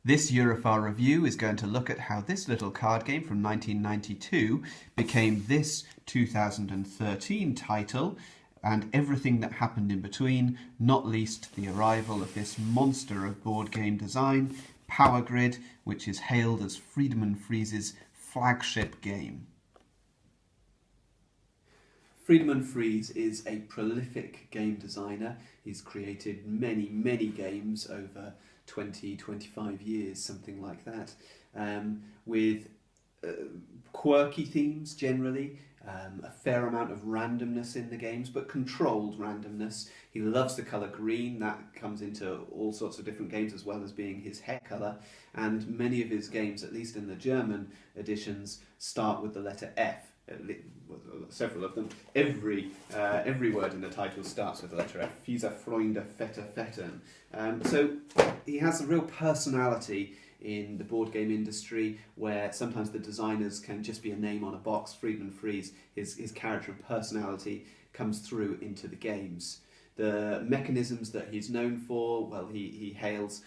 This Eurofar review is going to look at how this little card game from 1992 became this 2013 title and everything that happened in between, not least the arrival of this monster of board game design, Power Grid, which is hailed as Friedemann Friese's flagship game. Friedemann Friese is a prolific game designer. He's created many games over 20-25 years, something like that, with quirky themes generally, a fair amount of randomness in the games, but controlled randomness. He loves the colour green. That comes into all sorts of different games as well as being his head colour, and many of his games, at least in the German editions, start with the letter F. Several of them. Every word in the title starts with the letter F. Fiese, Freunde, Vetter, Vettern. So he has a real personality in the board game industry, where sometimes the designers can just be a name on a box. Friedemann Friese, his character and personality comes through into the games. The mechanisms that he's known for, well, he hails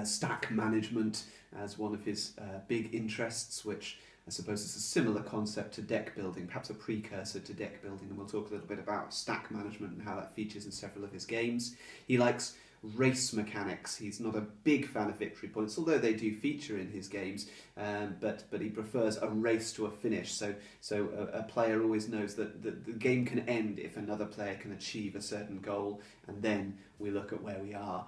stack management as one of his big interests, which I suppose it's a similar concept to deck building, perhaps a precursor to deck building, and we'll talk a little bit about stack management and how that features in several of his games. He likes race mechanics. He's not a big fan of victory points, although they do feature in his games, but he prefers a race to a finish. So a player always knows that the game can end if another player can achieve a certain goal, and then we look at where we are,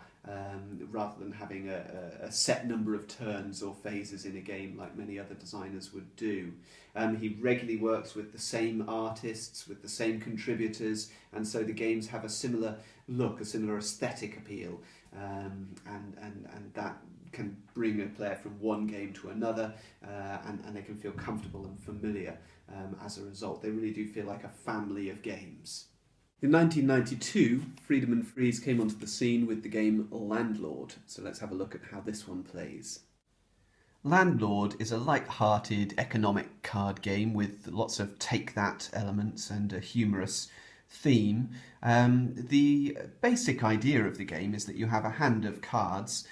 rather than having a set number of turns or phases in a game like many other designers would do. He regularly works with the same artists, with the same contributors, and so the games have a similar look, a similar aesthetic appeal, and that can bring a player from one game to another, and they can feel comfortable and familiar as a result. They really do feel like a family of games. In 1992, Friedemann Friese came onto the scene with the game Landlord, so let's have a look at how this one plays. Landlord is a light-hearted economic card game with lots of take-that elements and a humorous theme. The basic idea of the game is that you have a hand of cards,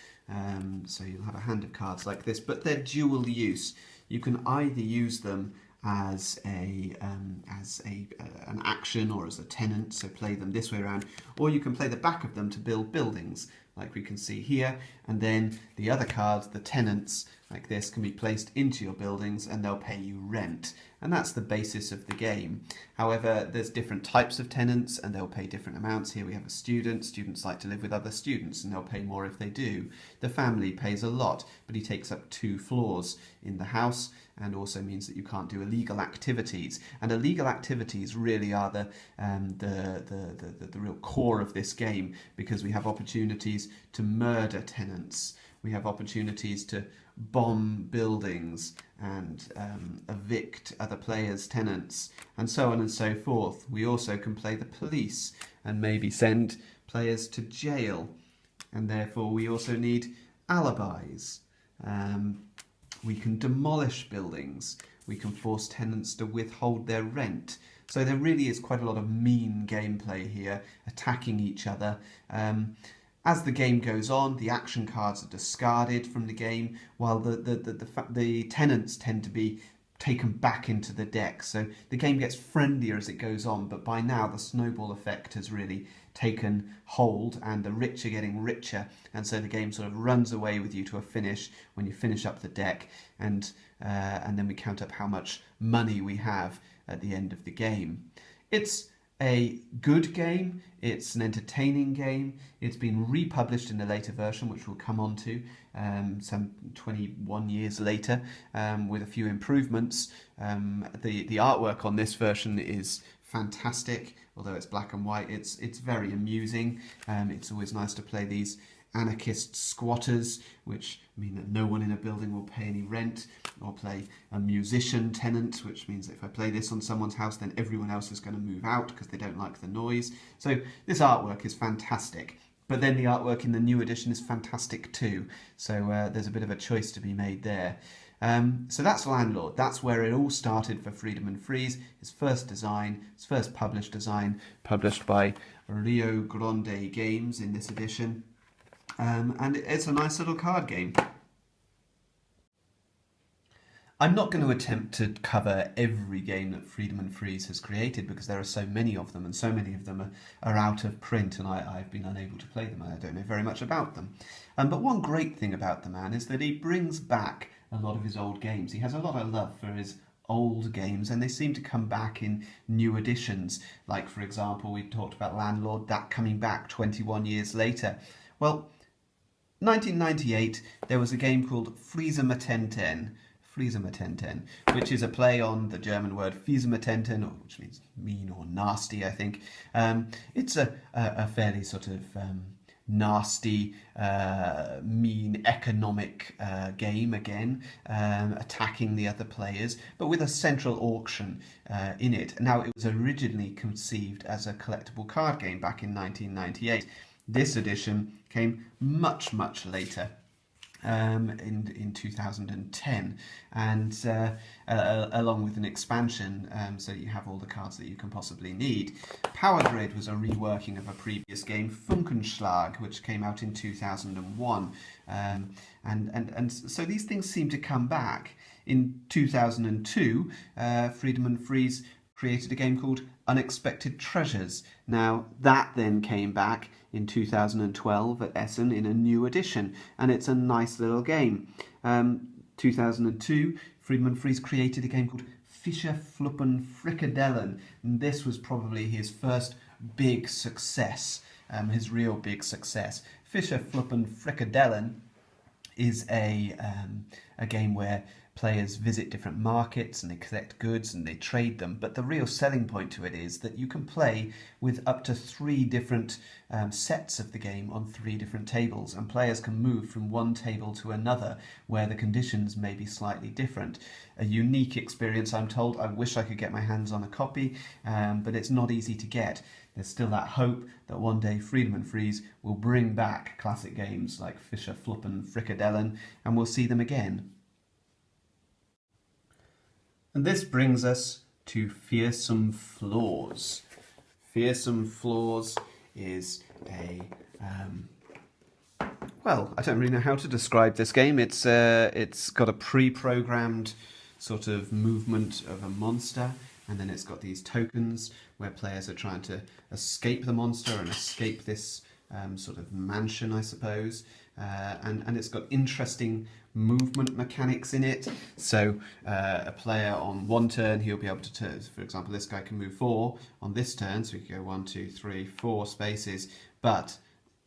so you'll have a hand of cards like this, but they're dual use. You can either use them as an action or as a tenant, so play them this way around, or you can play the back of them to build buildings, like we can see here, and then the other cards, the tenants, like this, can be placed into your buildings and they'll pay you rent. And that's the basis of the game. However, there's different types of tenants and they'll pay different amounts. Here we have a student. Students like to live with other students and they'll pay more if they do. The family pays a lot, but he takes up 2 floors in the house, and also means that you can't do illegal activities. And illegal activities really are the real core of this game, because we have opportunities to murder tenants. We have opportunities to bomb buildings and evict other players' tenants, and so on and so forth. We also can play the police and maybe send players to jail, and therefore we also need alibis. We can demolish buildings. We can force tenants to withhold their rent. So there really is quite a lot of mean gameplay here, attacking each other. As the game goes on, the action cards are discarded from the game, while the tenants tend to be taken back into the deck. So the game gets friendlier as it goes on, but by now the snowball effect has really taken hold, and the rich are getting richer, and so the game sort of runs away with you to a finish when you finish up the deck, and then we count up how much money we have at the end of the game. It's a good game, it's an entertaining game. It's been republished in a later version, which we'll come on to some 21 years later, with a few improvements. The artwork on this version is fantastic, although it's black and white. It's very amusing. It's always nice to play these anarchist squatters, which mean that no one in a building will pay any rent, or play a musician tenant, which means that if I play this on someone's house, then everyone else is going to move out because they don't like the noise. So this artwork is fantastic. But then the artwork in the new edition is fantastic too. So there's a bit of a choice to be made there. So that's Landlord. That's where it all started for Friedemann Friese. His first design, his first published design, published by Rio Grande Games in this edition. and it's a nice little card game. I'm not going to attempt to cover every game that Friedemann Friese has created because there are so many of them, and so many of them are out of print, and I've been unable to play them. I don't know very much about them. But one great thing about the man is that he brings back a lot of his old games. He has a lot of love for his old games, and they seem to come back in new editions. Like, for example, we talked about Landlord, that coming back 21 years later. Well, 1998, there was a game called Friesematenten, which is a play on the German word Fische, which means mean or nasty, I think. It's a fairly sort of nasty, mean economic game again, attacking the other players, but with a central auction in it. Now, it was originally conceived as a collectible card game back in 1998. This edition came much, much later. In 2010, and along with an expansion, so you have all the cards that you can possibly need. Power Grid was a reworking of a previous game, Funkenschlag, which came out in 2001, and so these things seem to come back. In 2002, Friedemann Friese created a game called Unexpected Treasures. Now, that then came back in 2012 at Essen in a new edition, and it's a nice little game. 2002, Friedemann Friese created a game called Fische, Fluppen, Frikadellen, and this was probably his first big success, his real big success. Fische, Fluppen, Frikadellen is a game where players visit different markets and they collect goods and they trade them, but the real selling point to it is that you can play with up to 3 different sets of the game on 3 different tables, and players can move from one table to another where the conditions may be slightly different. A unique experience, I'm told. I wish I could get my hands on a copy, but it's not easy to get. There's still that hope that one day Friedemann Friese will bring back classic games like Fische, Fluppen, Frikadellen, and we'll see them again. And this brings us to Fearsome Floors. Fearsome Floors is a well, I don't really know how to describe this game. It's got a pre-programmed sort of movement of a monster, and then it's got these tokens where players are trying to escape the monster and escape this sort of mansion, I suppose. And it's got interesting movement mechanics in it. So a player on one turn, he'll be able to turn, for example, this guy can move 4 on this turn, so he can go 1, 2, 3, 4 spaces, but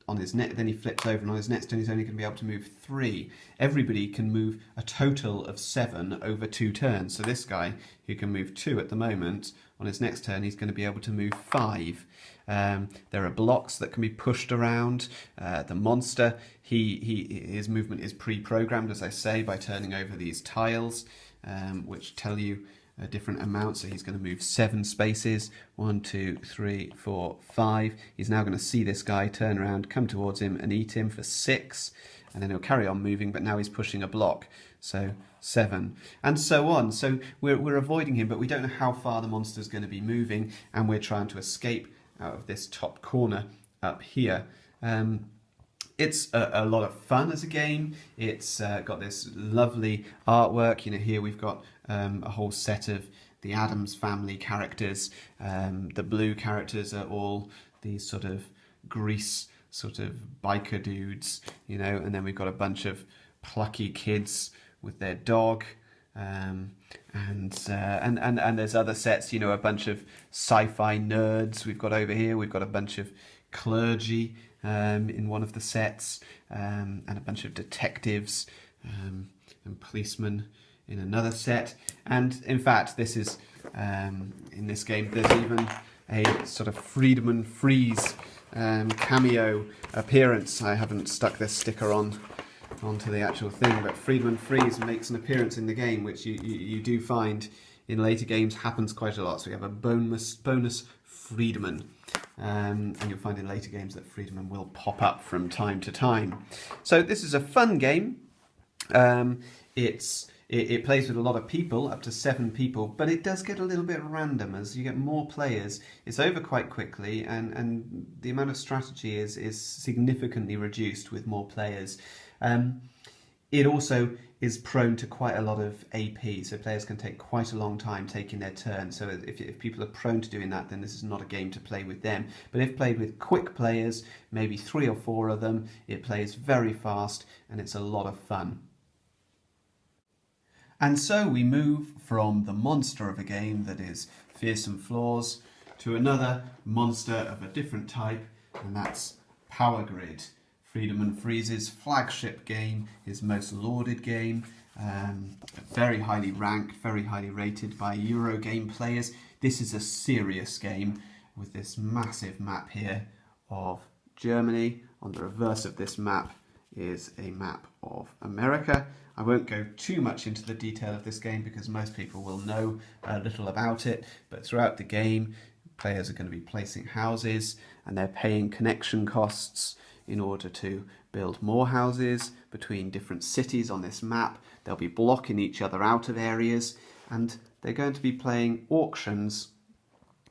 on his then he flips over, and on his next turn he's only going to be able to move 3. Everybody can move a total of 7 over 2 turns. So this guy, who can move 2 at the moment, on his next turn he's going to be able to move 5. There are blocks that can be pushed around. The monster, his movement is pre-programmed, as I say, by turning over these tiles, which tell you a different amount. So he's going to move 7 spaces. 1, 2, 3, 4, 5. He's now going to see this guy turn around, come towards him and eat him for 6. And then he'll carry on moving, but now he's pushing a block. So 7, and so on. So we're avoiding him, but we don't know how far the monster's going to be moving, and we're trying to escape out of this top corner up here. It's a lot of fun as a game. It's got this lovely artwork. You know, here we've got a whole set of the Addams Family characters. The blue characters are all these sort of Grease sort of biker dudes, you know, and then we've got a bunch of plucky kids with their dog. And there's other sets, you know, a bunch of sci-fi nerds we've got over here. We've got a bunch of clergy in one of the sets, and a bunch of detectives and policemen in another set. And in fact, this is in this game there's even a sort of Friedemann Friese cameo appearance. I haven't stuck this sticker onto the actual thing, but Friedemann Friese makes an appearance in the game, which you do find in later games happens quite a lot. So we have a bonus Friedemann, and you'll find in later games that Friedemann will pop up from time to time. So this is a fun game. It It plays with a lot of people, up to 7 people, but it does get a little bit random as you get more players. It's over quite quickly, and the amount of strategy is significantly reduced with more players. It also is prone to quite a lot of AP, so players can take quite a long time taking their turn. So if people are prone to doing that, then this is not a game to play with them. But if played with quick players, maybe 3 or 4 of them, it plays very fast and it's a lot of fun. And so we move from the monster of a game that is Fearsome Floors to another monster of a different type, and that's Power Grid. Friedemann Friese's flagship game, his most lauded game, very highly ranked, very highly rated by Eurogame players. This is a serious game with this massive map here of Germany. On the reverse of this map is a map of America. I won't go too much into the detail of this game because most people will know little about it, but throughout the game players are going to be placing houses and they're paying connection costs in order to build more houses between different cities on this map. They'll be blocking each other out of areas, and they're going to be playing auctions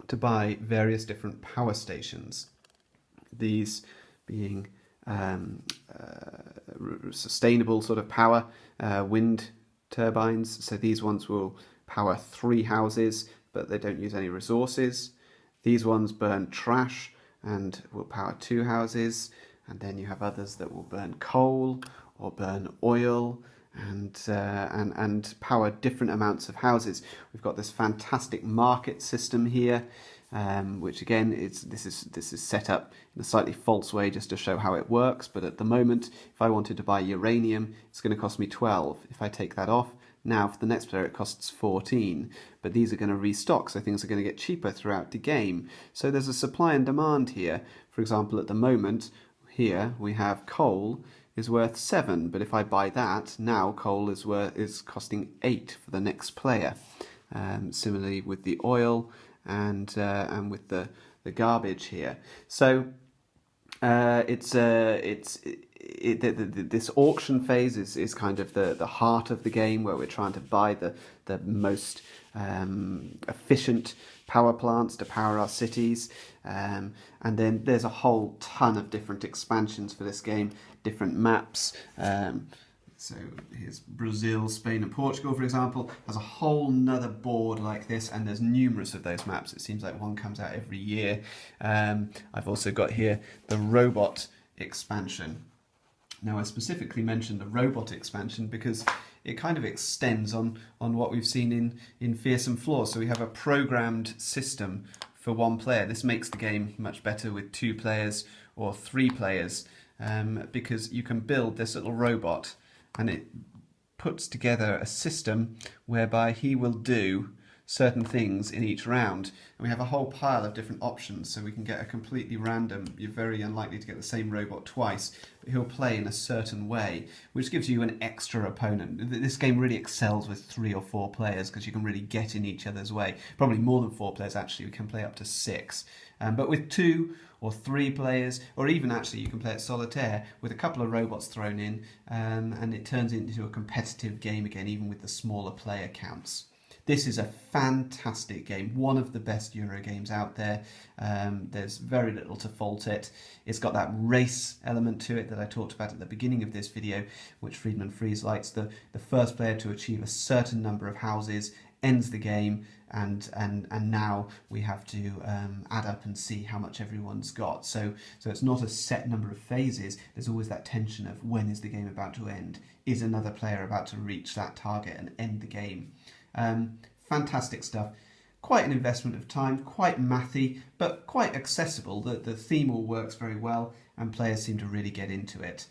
to buy various different power stations. These being sustainable sort of power, wind turbines. So these ones will power 3 houses, but they don't use any resources. These ones burn trash and will power 2 houses. And then you have others that will burn coal or burn oil and power different amounts of houses. We've got this fantastic market system here, which again this is set up in a slightly false way just to show how it works. But at the moment, if I wanted to buy uranium, it's going to cost me 12. If I take that off, now for the next player it costs 14. But these are going to restock, so things are going to get cheaper throughout the game. So there's a supply and demand here. For example, at the moment, here we have coal is worth 7, but if I buy that, now coal is costing 8 for the next player. Similarly with the oil and with the garbage here. So this auction phase is kind of the heart of the game, where we're trying to buy the most efficient power plants to power our cities, and then there's a whole ton of different expansions for this game, different maps. So here's Brazil, Spain and Portugal, for example, has a whole nother board like this, and there's numerous of those maps. It seems like one comes out every year. I've also got here the robot expansion. Now I specifically mentioned the robot expansion because it kind of extends on what we've seen in Fearsome Floors. So we have a programmed system for 1 player. This makes the game much better with 2 players or 3 players, because you can build this little robot and it puts together a system whereby he will do certain things in each round. And we have a whole pile of different options, so we can get a completely random, you're very unlikely to get the same robot twice, but he'll play in a certain way, which gives you an extra opponent. This game really excels with 3 or 4 players because you can really get in each other's way. Probably more than 4 players actually, we can play up to 6. But with 2 or 3 players, or even actually you can play it solitaire with a couple of robots thrown in, and it turns into a competitive game again, even with the smaller player counts. This is a fantastic game, one of the best Euro games out there. There's very little to fault it. It's got that race element to it that I talked about at the beginning of this video, which Friedemann Friese likes. The first player to achieve a certain number of houses ends the game, and now we have to add up and see how much everyone's got. So it's not a set number of phases. There's always that tension of when is the game about to end? Is another player about to reach that target and end the game? Fantastic stuff. Quite an investment of time, quite mathy, but quite accessible. The theme all works very well and players seem to really get into it.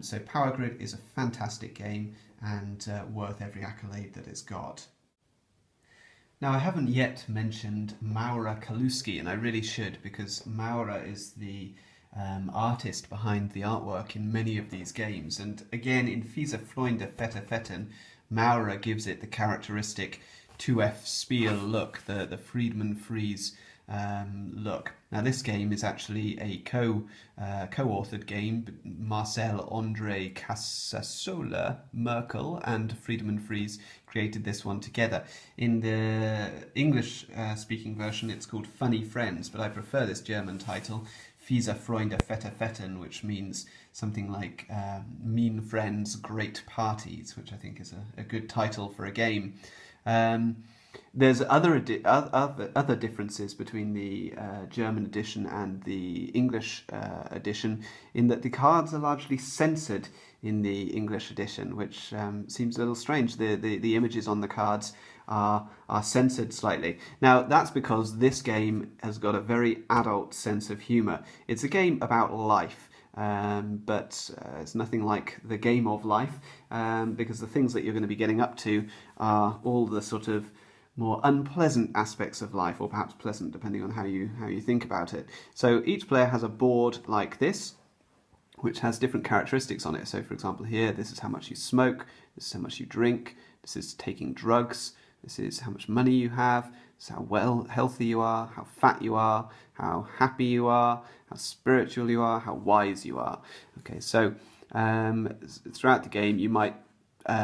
So Power Grid is a fantastic game and worth every accolade that it's got. Now I haven't yet mentioned Maura Kaluski, and I really should, because Maura is the artist behind the artwork in many of these games. And again, in Fische Fetten, Maura gives it the characteristic 2F Spiel look, the Friedemann Friese look. Now this game is actually a co-authored game. Marcel André Casasola Merkel and Friedemann Friese created this one together. In the English speaking version it's called Funny Friends, but I prefer this German title, Fiese Freunde Fette Fetten, which means something like mean friends, great parties, which I think is a good title for a game. There's other differences between the German edition and the English edition, in that the cards are largely censored in the English edition, which seems a little strange. The images on the cards are censored slightly. Now that's because this game has got a very adult sense of humour. It's a game about life. But it's nothing like the game of life, because the things that you're going to be getting up to are all the sort of more unpleasant aspects of life, or perhaps pleasant, depending on how you think about it. So each player has a board like this, which has different characteristics on it. So for example here, this is how much you smoke, this is how much you drink, this is taking drugs, this is how much money you have, this is how healthy you are, how fat you are, how happy you are, how spiritual you are, how wise you are. Okay, so throughout the game you might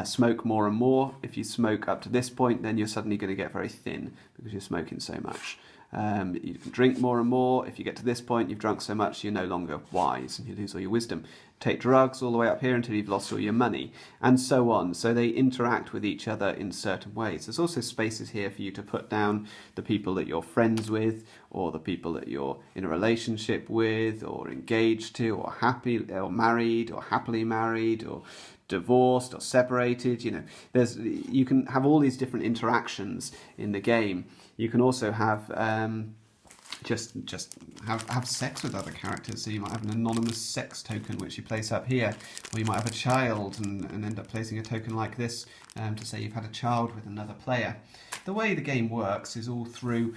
smoke more and more. If you smoke up to this point, then you're suddenly going to get very thin because you're smoking so much. You can drink more and more. If you get to this point, you've drunk so much you're no longer wise and you lose all your wisdom. Take drugs all the way up here until you've lost all your money, and so on. So they interact with each other in certain ways. There's also spaces here for you to put down the people that you're friends with, or the people that you're in a relationship with, or engaged to, or happy, or married, or happily married, or divorced, or separated. You know, you can have all these different interactions in the game. You can also have just have sex with other characters. So you might have an anonymous sex token which you place up here, or you might have a child and end up placing a token like this to say you've had a child with another player. The way the game works is all through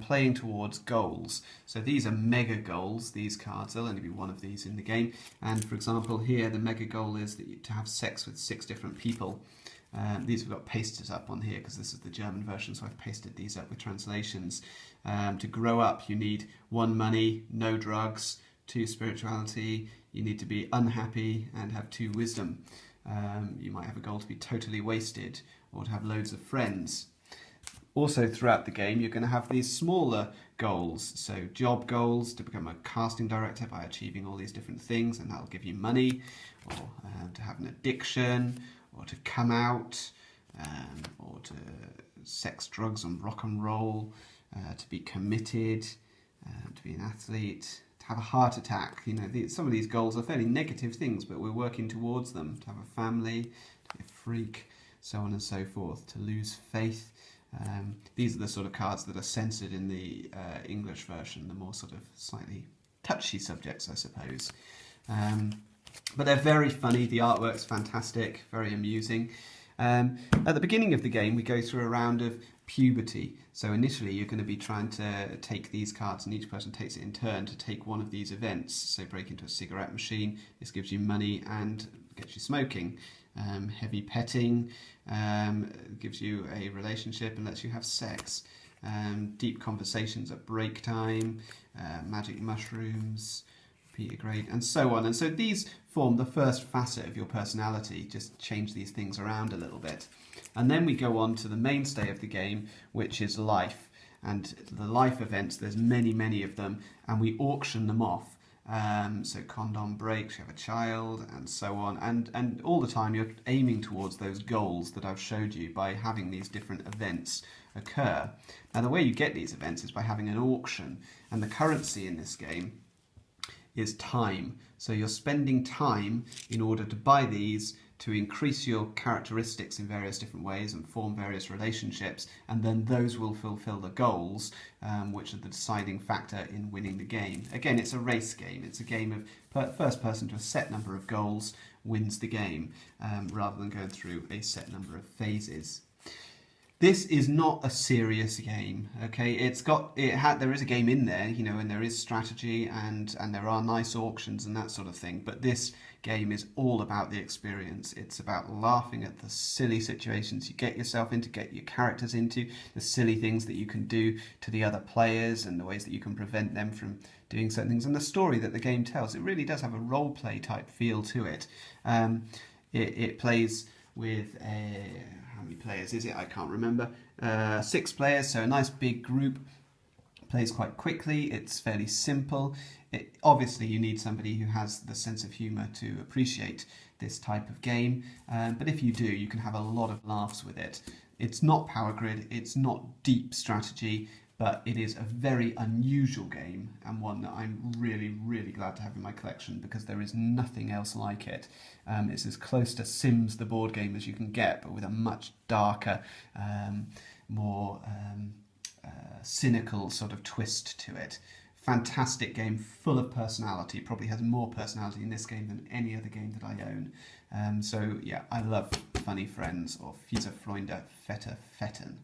playing towards goals. So these are mega goals, these cards. There'll only be one of these in the game, and for example here the mega goal is that to have sex with 6 different people. These have got pasted up on here because this is the German version, so I've pasted these up with translations. To grow up, you need 1 money, no drugs, 2 spirituality, you need to be unhappy and have 2 wisdom. You might have a goal to be totally wasted or to have loads of friends. Also throughout the game you're going to have these smaller goals, so job goals, to become a casting director by achieving all these different things, and that'll give you money, or to have an addiction, or to come out, or to sex, drugs and rock and roll, to be committed, to be an athlete, to have a heart attack. You know, some of these goals are fairly negative things, but we're working towards them. To have a family, to be a freak, so on and so forth, to lose faith. These are the sort of cards that are censored in the English version, the more sort of slightly touchy subjects, I suppose. But they're very funny, the artwork's fantastic, very amusing. At the beginning of the game we go through a round of puberty. So initially you're going to be trying to take these cards, and each person takes it in turn to take one of these events. So break into a cigarette machine, this gives you money and gets you smoking. Heavy petting gives you a relationship and lets you have sex. Deep conversations at break time, magic mushrooms, Peter grade, and so on. And so these form the first facet of your personality, just change these things around a little bit. And then we go on to the mainstay of the game, which is life. And the life events, there's many of them, and we auction them off. So condom breaks, you have a child, and so on. And all the time you're aiming towards those goals that I've showed you by having these different events occur. Now the way you get these events is by having an auction, and the currency in this game is time. So you're spending time in order to buy these, to increase your characteristics in various different ways and form various relationships, and then those will fulfill the goals, which are the deciding factor in winning the game. Again, it's a race game. It's a game of first person to a set number of goals wins the game, rather than going through a set number of phases. This is not a serious game, okay? There is a game in there, you know, and there is strategy and there are nice auctions and that sort of thing. But this game is all about the experience. It's about laughing at the silly situations you get yourself into, get your characters into, the silly things that you can do to the other players and the ways that you can prevent them from doing certain things, and the story that the game tells. It really does have a role play type feel to it. It plays with how many players is it? I can't remember. 6 players, so a nice big group. Plays quite quickly. It's fairly simple. Obviously, you need somebody who has the sense of humour to appreciate this type of game. But if you do, you can have a lot of laughs with it. It's not Power Grid. It's not deep strategy. But it is a very unusual game and one that I'm really, really glad to have in my collection because there is nothing else like it. It's as close to Sims, the board game, as you can get, but with a much darker, more cynical sort of twist to it. Fantastic game, full of personality. Probably has more personality in this game than any other game that I own. So yeah, I love Funny Friends or Fiese Freunde, Fette Fetten.